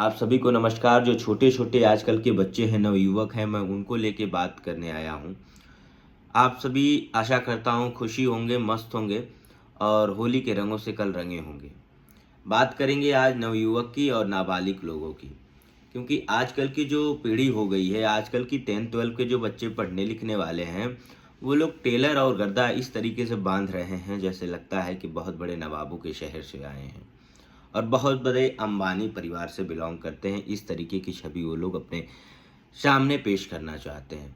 आप सभी को नमस्कार। जो छोटे छोटे आजकल के बच्चे हैं, नवयुवक हैं, मैं उनको लेके बात करने आया हूँ। आप सभी आशा करता हूँ खुशी होंगे, मस्त होंगे और होली के रंगों से कल रंगे होंगे। बात करेंगे आज नवयुवक की और नाबालिग लोगों की, क्योंकि आजकल की जो पीढ़ी हो गई है, आजकल की 10th-12 के जो बच्चे पढ़ने लिखने वाले हैं, वो लोग टेलर और गद्दा इस तरीके से बांध रहे हैं जैसे लगता है कि बहुत बड़े नवाबों के शहर से आए हैं और बहुत बड़े अंबानी परिवार से बिलोंग करते हैं। इस तरीके की छवि वो लोग अपने सामने पेश करना चाहते हैं,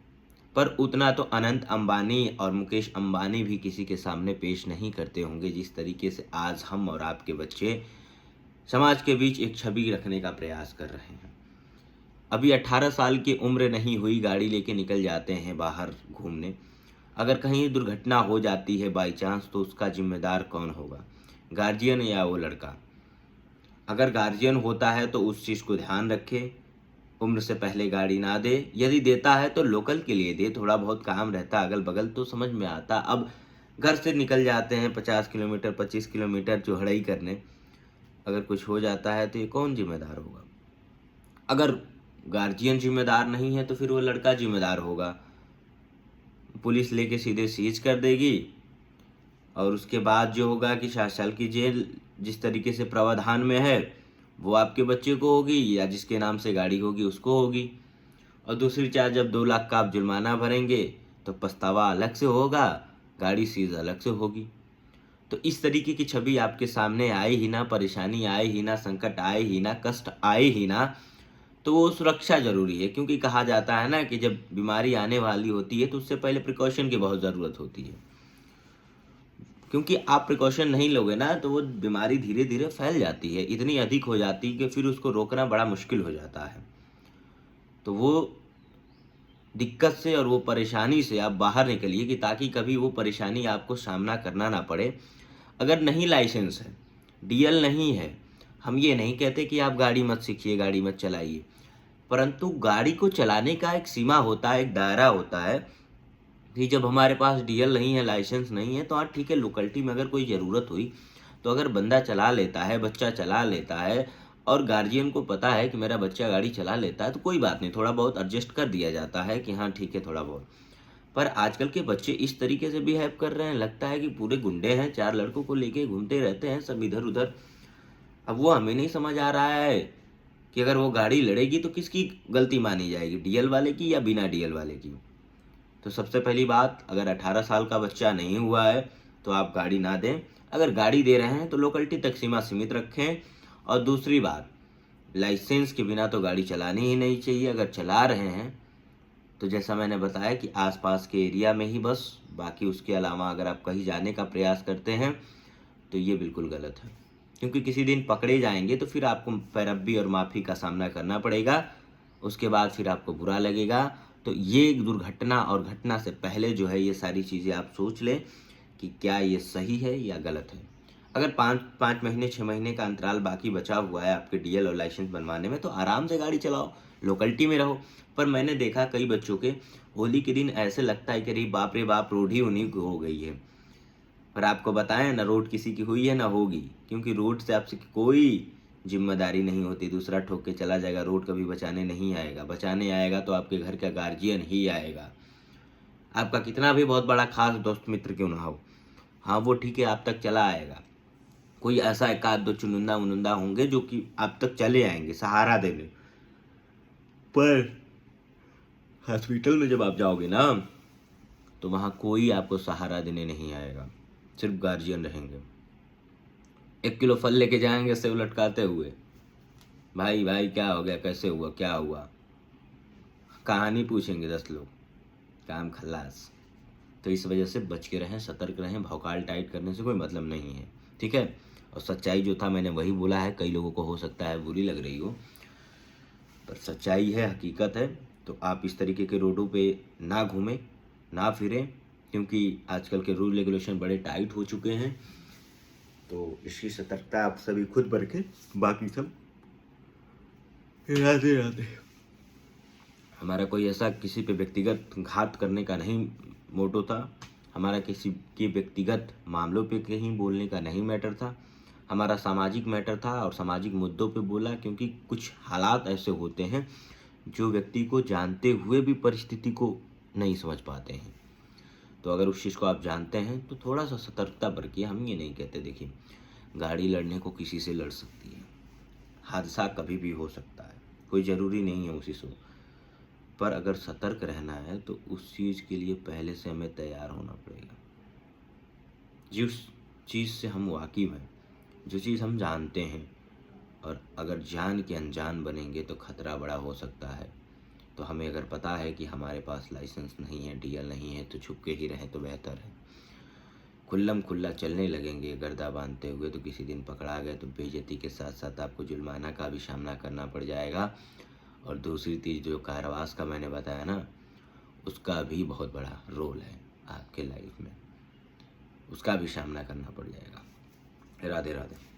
पर उतना तो अनंत अंबानी और मुकेश अंबानी भी किसी के सामने पेश नहीं करते होंगे जिस तरीके से आज हम और आपके बच्चे समाज के बीच एक छवि रखने का प्रयास कर रहे हैं। अभी 18 साल की उम्र नहीं हुई, गाड़ी लेके निकल जाते हैं बाहर घूमने। अगर कहीं दुर्घटना हो जाती है बाई चांस, तो उसका जिम्मेदार कौन होगा, गार्जियन या वो लड़का? अगर गार्जियन होता है तो उस चीज़ को ध्यान रखे, उम्र से पहले गाड़ी ना दे। यदि देता है तो लोकल के लिए दे, थोड़ा बहुत काम रहता अगल बगल तो समझ में आता। अब घर से निकल जाते हैं 50 किलोमीटर 25 किलोमीटर चौड़ाई करने, अगर कुछ हो जाता है तो ये कौन जिम्मेदार होगा? अगर गार्जियन जिम्मेदार नहीं है तो फिर वो लड़का जिम्मेदार होगा। पुलिस लेके सीधे सीज कर देगी और उसके बाद जो होगा कि 7 साल की जेल जिस तरीके से प्रावधान में है वो आपके बच्चे को होगी या जिसके नाम से गाड़ी होगी उसको होगी। और दूसरी चार, जब 2 लाख का आप जुर्माना भरेंगे तो पछतावा अलग से होगा, गाड़ी सीज अलग से होगी। तो इस तरीके की छवि आपके सामने आए ही ना, परेशानी आए ही ना, संकट आए ही ना, कष्ट आए ही ना, तो वो सुरक्षा जरूरी है। क्योंकि कहा जाता है ना कि जब बीमारी आने वाली होती है तो उससे पहले प्रिकॉशन की बहुत ज़रूरत होती है, क्योंकि आप प्रिकॉशन नहीं लोगे ना तो वो बीमारी धीरे धीरे फैल जाती है, इतनी अधिक हो जाती है कि फिर उसको रोकना बड़ा मुश्किल हो जाता है। तो वो दिक्कत से और वो परेशानी से आप बाहर निकलिए कि ताकि कभी वो परेशानी आपको सामना करना ना पड़े। अगर नहीं लाइसेंस है, डीएल नहीं है, हम ये नहीं कहते कि आप गाड़ी मत सीखिए, गाड़ी मत चलाइए, परंतु गाड़ी को चलाने का एक सीमा होता है, एक दायरा होता है कि जब हमारे पास डीएल नहीं है, लाइसेंस नहीं है, तो हाँ ठीक है, लोकलिटी में अगर कोई ज़रूरत हुई तो अगर बंदा चला लेता है, बच्चा चला लेता है और गार्जियन को पता है कि मेरा बच्चा गाड़ी चला लेता है, तो कोई बात नहीं, थोड़ा बहुत एडजस्ट कर दिया जाता है कि हाँ ठीक है थोड़ा बहुत। पर आजकल के बच्चे इस तरीके से बिहेव कर रहे हैं, लगता है कि पूरे गुंडे हैं, 4 लड़कों को लेके घूमते रहते हैं सब इधर उधर। अब वो हमें नहीं समझ आ रहा है कि अगर वो गाड़ी लड़ेगी तो किसकी गलती मानी जाएगी, डीएल वाले की या बिना डीएल वाले की? तो सबसे पहली बात, अगर 18 साल का बच्चा नहीं हुआ है तो आप गाड़ी ना दें। अगर गाड़ी दे रहे हैं तो लोकलिटी तक सीमा सीमित रखें। और दूसरी बात, लाइसेंस के बिना तो गाड़ी चलानी ही नहीं चाहिए। अगर चला रहे हैं तो जैसा मैंने बताया कि आसपास के एरिया में ही बस, बाकी उसके अलावा अगर आप कहीं जाने का प्रयास करते हैं तो ये बिल्कुल गलत है, क्योंकि किसी दिन पकड़े जाएंगे तो फिर आपको पैरवी और माफ़ी का सामना करना पड़ेगा। उसके बाद फिर आपको बुरा लगेगा। तो ये एक दुर्घटना और घटना से पहले जो है ये सारी चीज़ें आप सोच लें कि क्या ये सही है या गलत है। अगर 5 महीने 6 महीने का अंतराल बाकी बचा हुआ है आपके डीएल और लाइसेंस बनवाने में, तो आराम से गाड़ी चलाओ, लोकलिटी में रहो। पर मैंने देखा कई बच्चों के होली के दिन ऐसे लगता है कि अरे बाप रे बाप, रोड ही उन्हीं की हो गई है। पर आपको बताएं ना, रोड किसी की हुई है ना होगी, क्योंकि रोड से आपसे कोई जिम्मेदारी नहीं होती। दूसरा ठोक के चला जाएगा, रोड कभी बचाने नहीं आएगा। बचाने आएगा तो आपके घर का गार्जियन ही आएगा, आपका कितना भी बहुत बड़ा खास दोस्त मित्र क्यों ना हो। हाँ वो ठीक है, आप तक चला आएगा। कोई ऐसा एक आध दो चुनिंदा मुनिंदा होंगे जो कि आप तक चले आएंगे सहारा देने, पर हॉस्पिटल में जब आप जाओगे ना तो वहाँ कोई आपको सहारा देने नहीं आएगा, सिर्फ गार्जियन रहेंगे। 1 किलो फल लेके जाएंगे सेब लटकाते हुए, भाई भाई क्या हो गया, कैसे हुआ, क्या हुआ, कहानी पूछेंगे 10 लोग, काम खल्लास। तो इस वजह से बच के रहें, सतर्क रहें, भौकाल टाइट करने से कोई मतलब नहीं है, ठीक है। और सच्चाई जो था मैंने वही बोला है, कई लोगों को हो सकता है बुरी लग रही हो, पर सच्चाई है, हकीकत है। तो आप इस तरीके के रोडों पे ना घूमें, ना फिरें, क्योंकि आजकल के रूल रेगुलेशन बड़े टाइट हो चुके हैं। तो इसकी सतर्कता आप सभी खुद बरतें, बाकी सब राधे राधे। हमारा कोई ऐसा किसी पे व्यक्तिगत घात करने का नहीं मोटो था, हमारा किसी के व्यक्तिगत मामलों पे कहीं बोलने का नहीं मैटर था। हमारा सामाजिक मैटर था और सामाजिक मुद्दों पे बोला, क्योंकि कुछ हालात ऐसे होते हैं जो व्यक्ति को जानते हुए भी परिस्थिति को नहीं समझ पाते हैं। तो अगर उस चीज़ को आप जानते हैं तो थोड़ा सा सतर्कता बरतिए। हम ये नहीं कहते, देखिए गाड़ी लड़ने को किसी से लड़ सकती है, हादसा कभी भी हो सकता है, कोई ज़रूरी नहीं है उसी से, पर अगर सतर्क रहना है तो उस चीज़ के लिए पहले से हमें तैयार होना पड़ेगा। जिस चीज़ से हम वाकिफ़ हैं, जो चीज़ हम जानते हैं, और अगर जान के अनजान बनेंगे तो खतरा बड़ा हो सकता है। तो हमें अगर पता है कि हमारे पास लाइसेंस नहीं है, डीएल नहीं है, तो छुप के ही रहें तो बेहतर है। खुल्लम खुल्ला चलने लगेंगे गर्दा बांधते हुए तो किसी दिन पकड़ा गए तो बेइज्जती के साथ साथ आपको जुर्माना का भी सामना करना पड़ जाएगा। और दूसरी चीज़ जो कारावास का मैंने बताया ना, उसका भी बहुत बड़ा रोल है आपके लाइफ में, उसका भी सामना करना पड़ जाएगा। राधे राधे।